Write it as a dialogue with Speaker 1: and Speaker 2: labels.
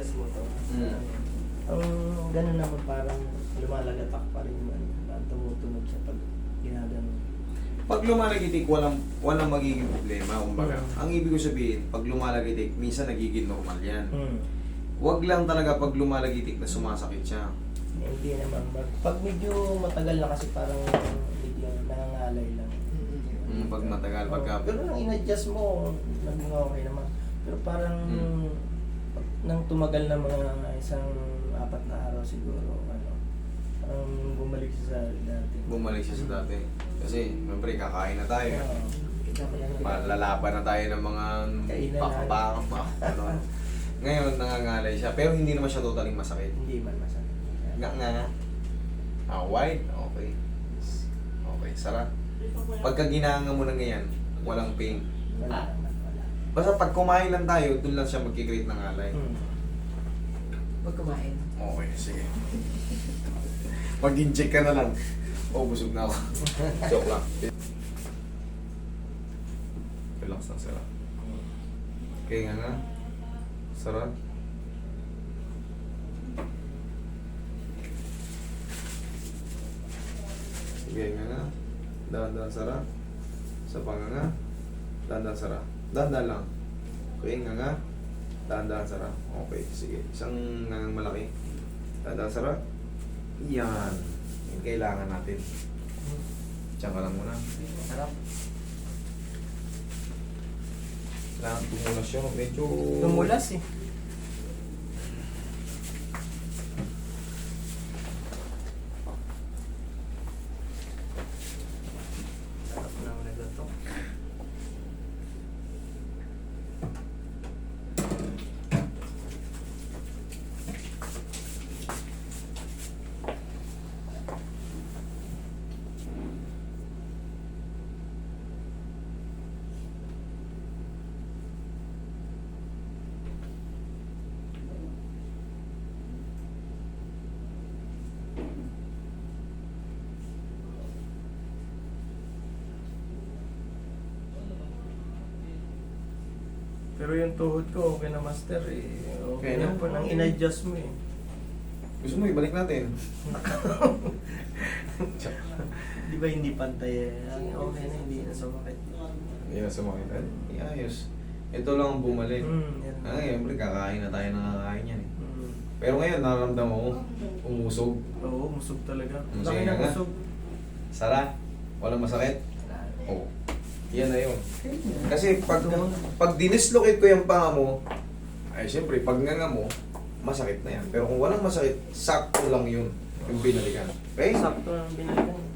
Speaker 1: i-adjust mo to.
Speaker 2: Mm.
Speaker 1: Ang ganun naman parang lumalagatak pa rin yung ano, parang tumutunog siya pag ginagano.
Speaker 2: Pag lumalagitik, walang magiging problema. Kumbaga,
Speaker 1: Mm.
Speaker 2: ang ibig ko sabihin, pag lumalagitik, minsan nagiging normal yan.
Speaker 1: Hmm.
Speaker 2: Huwag lang talaga pag lumalagitik na sumasakit siya.
Speaker 1: Hindi naman. Pag medyo matagal na kasi parang medyo nangangalay lang.
Speaker 2: Pag matagal, pagka...
Speaker 1: Pero nang in-adjust mo, naging okay naman. Pero parang nang tumagal na mga isang 4 na araw siguro, ano, parang bumalik siya sa dati.
Speaker 2: Bumalik siya sa dati. Kasi, siyempre, kakain na tayo.
Speaker 1: Oo.
Speaker 2: Malalaban na tayo ng mga
Speaker 1: Kainan
Speaker 2: pakabakang ano. Ngayon, nangangalay siya. Pero hindi naman siya totally masakit.
Speaker 1: Hindi man masakit.
Speaker 2: Nga. Wide? Okay. Okay, sarap. Pagka ginanga mo na ngayon, walang pain.
Speaker 1: Wala naman, wala.
Speaker 2: Basta pag kumain lang tayo, doon lang siya magkikreate ng alay.
Speaker 3: Huwag kumain.
Speaker 2: Okay, sige. Mag-inject ka na lang. Oh, busog na ako. Joke lang. Relax lang sila. Okay nga. Sarap. Sige nga. Dahan-dahan sarap. Sa panganga. Dahan-dahan sarap. Dahan-dahan lang. Okay nga. Dahan-dahan sarap. Okay, sige. Isang nangang malaki. Dahan-dahan sarap. Yan. Yung kailangan natin. Diyan ka lang muna.
Speaker 1: Sarap.
Speaker 2: Kailangan tumulas yun. Medyo...
Speaker 1: Tumulas eh. Sarap ng nagato. Pero yung tuhod ko, okay na master eh. Okay
Speaker 2: Okay
Speaker 1: na
Speaker 2: na.
Speaker 1: po nang in-adjust mo eh.
Speaker 2: Gusto mo ibalik natin?
Speaker 1: Di ba hindi pantay eh? Okay na, hindi na sumakit.
Speaker 2: Hindi na sumakit. Iayos. Ito lang ang bumalik.
Speaker 1: Yan.
Speaker 2: Siyempre, kakain na tayo nakakain yan eh.
Speaker 1: Mm.
Speaker 2: Pero ngayon, nararamdaman mo, umusog.
Speaker 1: Oo, musog talaga.
Speaker 2: Musog
Speaker 1: Laki na
Speaker 2: nga.
Speaker 1: musog.
Speaker 2: Sara, walang masakit. Oo. Yan na yun. Kasi pag dinislocate ko yung panga mo, ay siyempre, pag nga mo, masakit na yan. Pero kung walang masakit, sakto lang yun yung binalikan. Okay?
Speaker 1: Sakto ang binalikan.